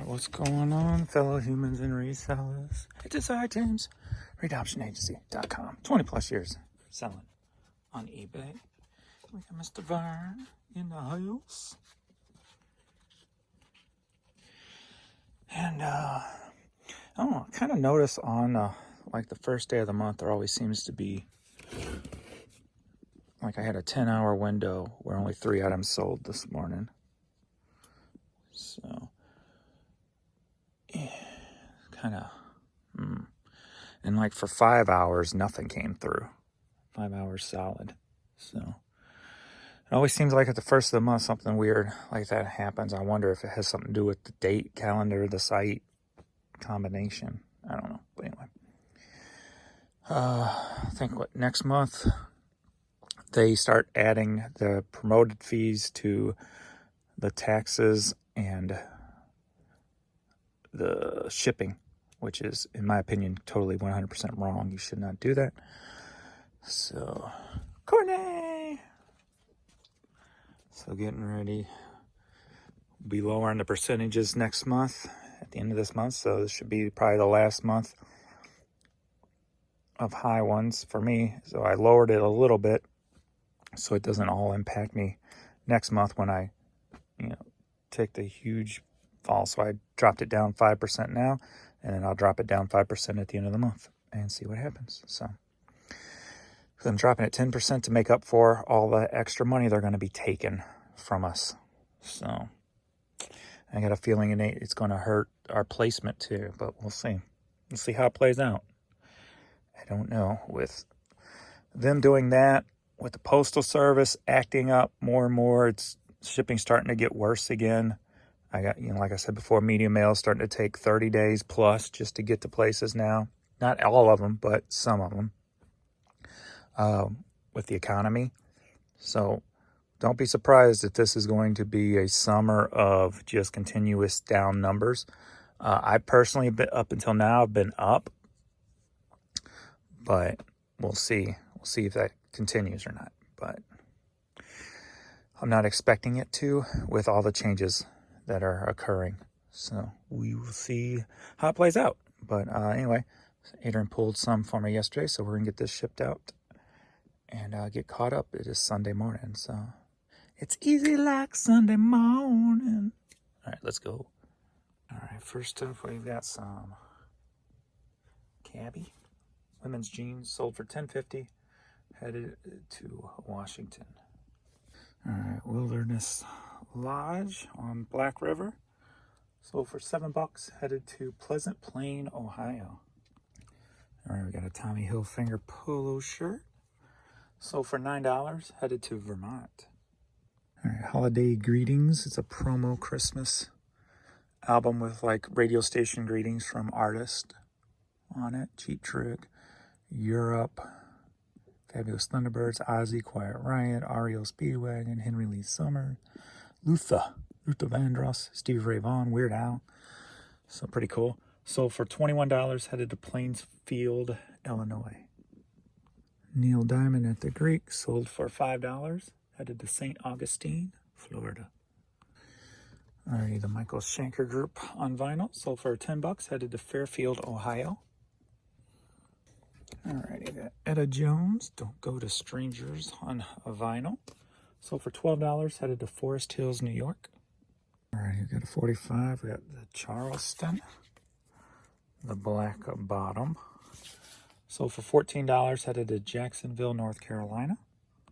what's going on, fellow humans and resellers? It's Desire James, ReadoptionAgency.com. 20 plus years selling on eBay. We got Mr. Vern in the house. And, I don't know, I kind of notice on, like the first day of the month, there always seems to be, like I had a 10-hour window where only 3 items sold this morning. So, yeah, kind of, and like for 5 hours, nothing came through. 5 hours solid. So, it always seems like at the first of the month, something weird like that happens. I wonder if it has something to do with the date, calendar, the site combination. I don't know. But anyway, I think next month they start adding the promoted fees to the taxes and the shipping, which is, in my opinion, totally 100% wrong. You should not do that. So, Courtney! So getting ready. We'll be lowering the percentages next month, at the end of this month. So this should be probably the last month of high ones for me. So I lowered it a little bit so it doesn't all impact me next month when I, take the huge fall. So I dropped it down 5% now, and then I'll drop it down 5% at the end of the month and see what happens. So I'm dropping it 10% to make up for all the extra money they're going to be taking from us. So I got a feeling it's going to hurt our placement too, but we'll see. We'll see how it plays out. I don't know. With them doing that, with the Postal Service acting up more and more, it's shipping starting to get worse again. I got, like I said before, medium mail starting to take 30 days plus just to get to places now. Not all of them, but some of them. With the economy. So don't be surprised if this is going to be a summer of just continuous down numbers. I personally, up until now, have been up, but we'll see. We'll see if that continues or not. But I'm not expecting it to with all the changes that are occurring. So we will see how it plays out. But anyway, Adrian pulled some for me yesterday, so we're going to get this shipped out and get caught up. It is Sunday morning, so it's easy like Sunday morning. All right, let's go. All right, first up, we've got some Cabby women's jeans sold for $10.50, headed to Washington. All right, Wilderness Lodge on Black River, sold for $7, headed to Pleasant Plain, Ohio. All right, we got a Tommy Hilfiger polo shirt, sold for $9, headed to Vermont. All right, Holiday Greetings. It's a promo Christmas album with like radio station greetings from artists on it. Cheap Trick, Europe, Fabulous Thunderbirds, Ozzy, Quiet Riot, REO Speedwagon, Henry Lee Summer, Luther Vandross, Stevie Ray Vaughan, Weird Al. So pretty cool. Sold for $21, headed to Plainsfield, Illinois. Neil Diamond at the Greek, sold for $5, headed to St. Augustine, Florida. Alrighty, the Michael Schenker Group on vinyl, sold for $10, headed to Fairfield, Ohio. Alrighty, got Etta Jones, Don't Go to Strangers on a vinyl, sold for $12, headed to Forest Hills, New York. Alright, we got a 45, we got the Charleston, the black bottom, sold for $14, headed to Jacksonville, North Carolina.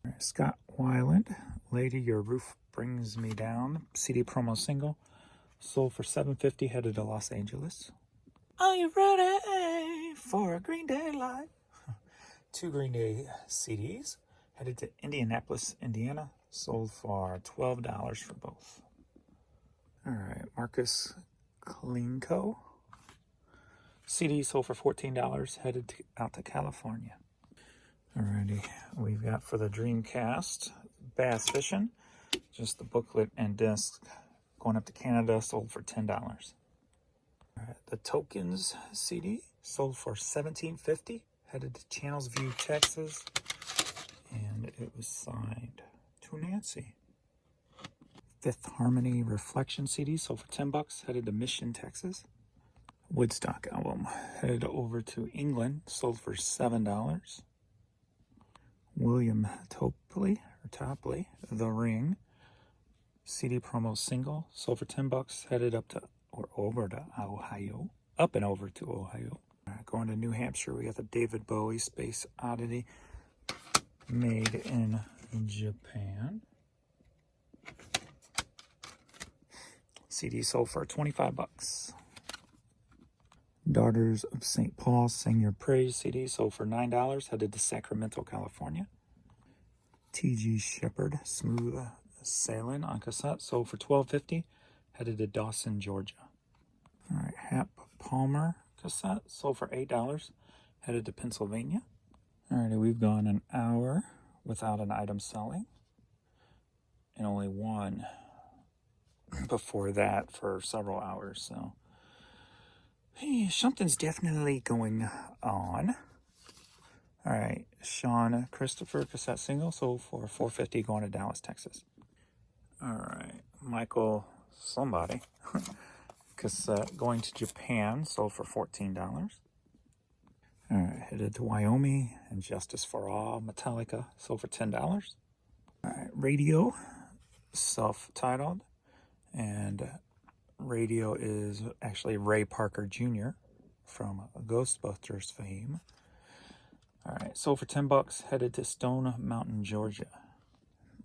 Right, Scott Weiland, Lady, Your Roof Brings Me Down, CD promo single, sold for $7.50, headed to Los Angeles. Are you ready for a Green Day live? 2 Green Day CDs, headed to Indianapolis, Indiana, sold for $12 for both. All right, Marcus Klinko, CD sold for $14, headed out to California. Alrighty, we've got for the Dreamcast, Bass Fishing, just the booklet and disc, going up to Canada, sold for $10. Alright, the Tokens CD, sold for $17.50, headed to Channels View, Texas, and it was signed to Nancy. Fifth Harmony Reflection CD, sold for $10, headed to Mission, Texas. Woodstock album, headed over to England, sold for $7. William Topley, The Ring, CD promo single, sold for $10, headed up to, or over to Ohio, up and over to Ohio. Going to New Hampshire, we got the David Bowie Space Oddity, made in Japan. CD sold for $25. Daughters of St. Paul, Sing Your Praise CD sold for $9, headed to Sacramento, California. T.G. Shepherd, Smooth Sailing on cassette, sold for $12.50, headed to Dawson, Georgia. All right, Hap Palmer cassette, sold for $8, headed to Pennsylvania. All right, we've gone an hour without an item selling, and only one before that for several hours, so hey, something's definitely going on. All right, Sean Christopher cassette single sold for $4.50, going to Dallas, Texas. All right, Michael somebody cassette going to Japan, sold for $14. All right, headed to Wyoming, and Justice for All, Metallica, sold for $10. All right, Radio, self-titled, and Radio is actually Ray Parker Jr. from Ghostbusters fame. All right, sold for $10, headed to Stone Mountain, Georgia.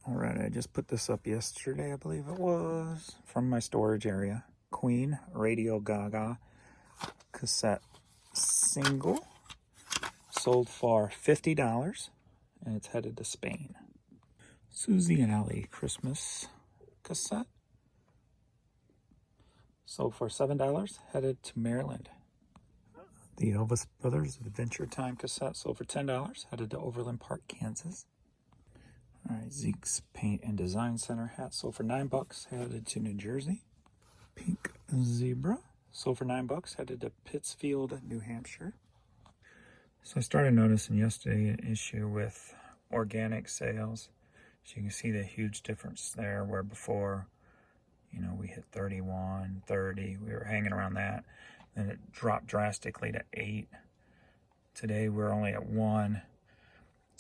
All right, I just put this up yesterday, I believe it was, from my storage area. Queen, Radio Gaga, cassette single, sold for $50, and it's headed to Spain. Susie and Allie Christmas cassette, sold for $7, headed to Maryland. The Elvis Brothers Adventure Time cassette, sold for $10, headed to Overland Park, Kansas. All right, Zeke's Paint and Design Center hat, sold for $9, headed to New Jersey. Pink Zebra, sold for $9, headed to Pittsfield, New Hampshire. So I started noticing yesterday an issue with organic sales. So you can see the huge difference there, where before, you know, we hit 31, 30, we were hanging around that. Then it dropped drastically to 8. Today we're only at 1.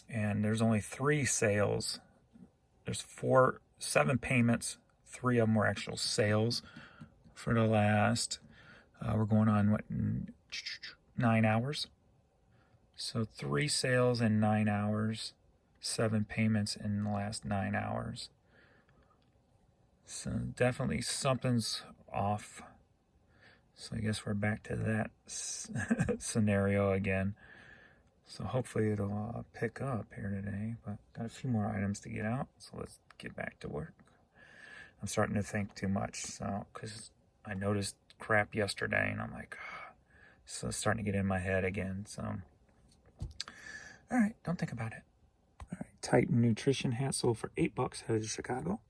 And there's only 3 sales. There's 7 payments. 3 of them were actual sales for the last, we're going on, 9 hours. So 3 sales in 9 hours, 7 payments in the last 9 hours. So definitely something's off. So I guess we're back to that scenario again. So hopefully it'll pick up here today, but got a few more items to get out, so let's get back to work. I'm starting to think too much, so, because I noticed crap yesterday, and I'm like, so it's starting to get in my head again, so. All right, don't think about it. All right, Titan Nutrition hat sold for $8, headed to Chicago.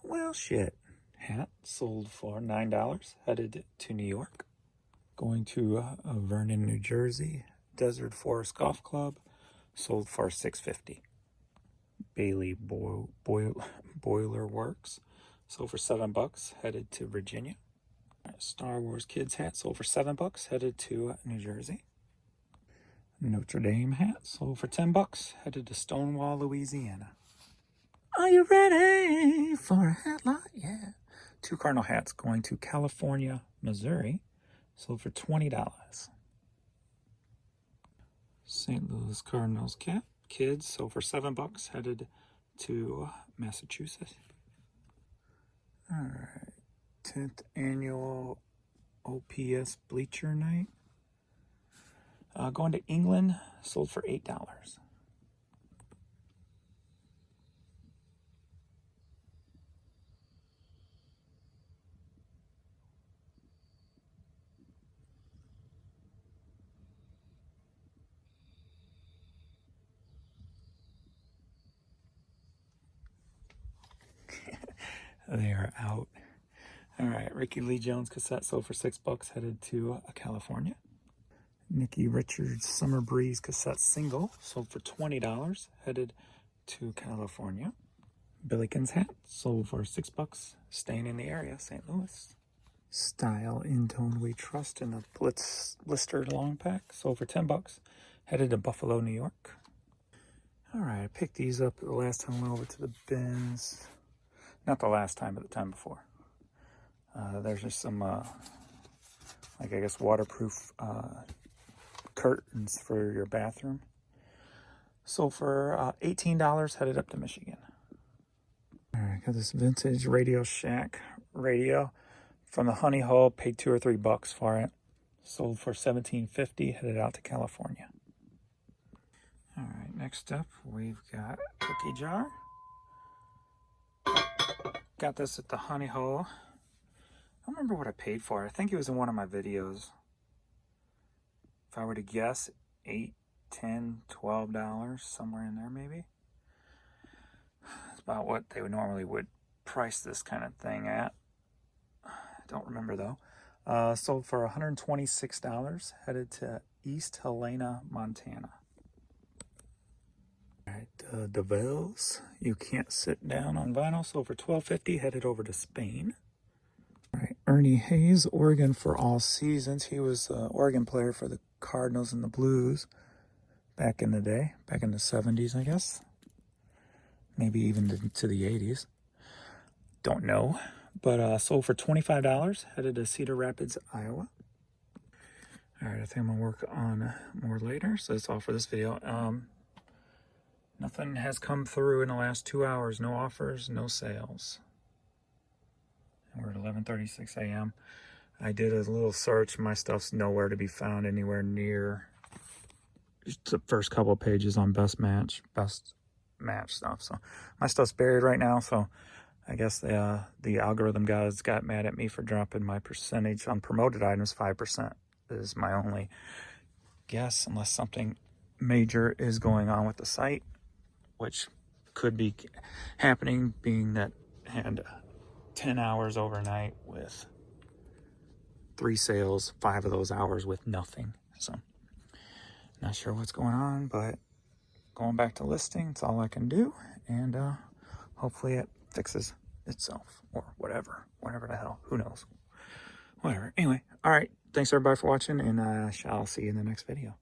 Well, shit. Hat sold for $9, headed to New York. Going to Vernon, New Jersey. Desert Forest Golf Club, sold for $6.50. Bailey Boiler Works, sold for $7, headed to Virginia. Star Wars Kids hat sold for $7, headed to New Jersey. Notre Dame hat sold for $10, headed to Stonewall, Louisiana. Are you ready for a hat lot? Yeah. 2 Cardinal hats going to California, Missouri, sold for $20. St. Louis Cardinals cap, kids, sold for $7, headed to Massachusetts. All right, 10th annual OPS Bleacher Night. Going to England, sold for $8. They are out. All right, Ricky Lee Jones cassette sold for $6, headed to California. Nikki Richards Summer Breeze cassette single sold for $20, headed to California. Billikens hat sold for $6. Staying in the area, St. Louis. Style in tone we trust in a blistered long pack sold for $10. Headed to Buffalo, New York. All right, I picked these up the last time I went over to the bins. Not the last time, but the time before. There's just some, like I guess, waterproof curtains for your bathroom. Sold for $18, headed up to Michigan. All right, got this vintage Radio Shack radio from the Honey Hole. Paid $2 or $3 for it. Sold for $17.50, headed out to California. All right, next up, we've got cookie jar. Got this at the Honey Hole. I don't remember what I paid for it. I think it was in one of my videos. If I were to guess, $8, $10, $12, somewhere in there maybe. It's about what they would normally price this kind of thing at. I don't remember though. Sold for $126, headed to East Helena, Montana. All right, DeVille's You Can't Sit Down on Vinyl, sold for $12.50, headed over to Spain. All right, Ernie Hayes, Oregon for All Seasons. He was an Oregon player for the Cardinals and the Blues back in the day, back in the 70s, I guess. Maybe even to the 80s. Don't know. But sold for $25, headed to Cedar Rapids, Iowa. All right, I think I'm going to work on more later. So that's all for this video. Nothing has come through in the last 2 hours. No offers, no sales. And we're at 11:36 a.m. I did a little search. My stuff's nowhere to be found anywhere near the first couple of pages on best match stuff. So my stuff's buried right now. So I guess the algorithm guys got mad at me for dropping my percentage on promoted items. 5% is my only guess, unless something major is going on with the site, which could be happening, being that I had 10 hours overnight with 3 sales, 5 of those hours with nothing. So not sure what's going on, but going back to listing, it's all I can do. And hopefully it fixes itself or whatever the hell, who knows, whatever. Anyway, all right, thanks everybody for watching, and I shall see you in the next video.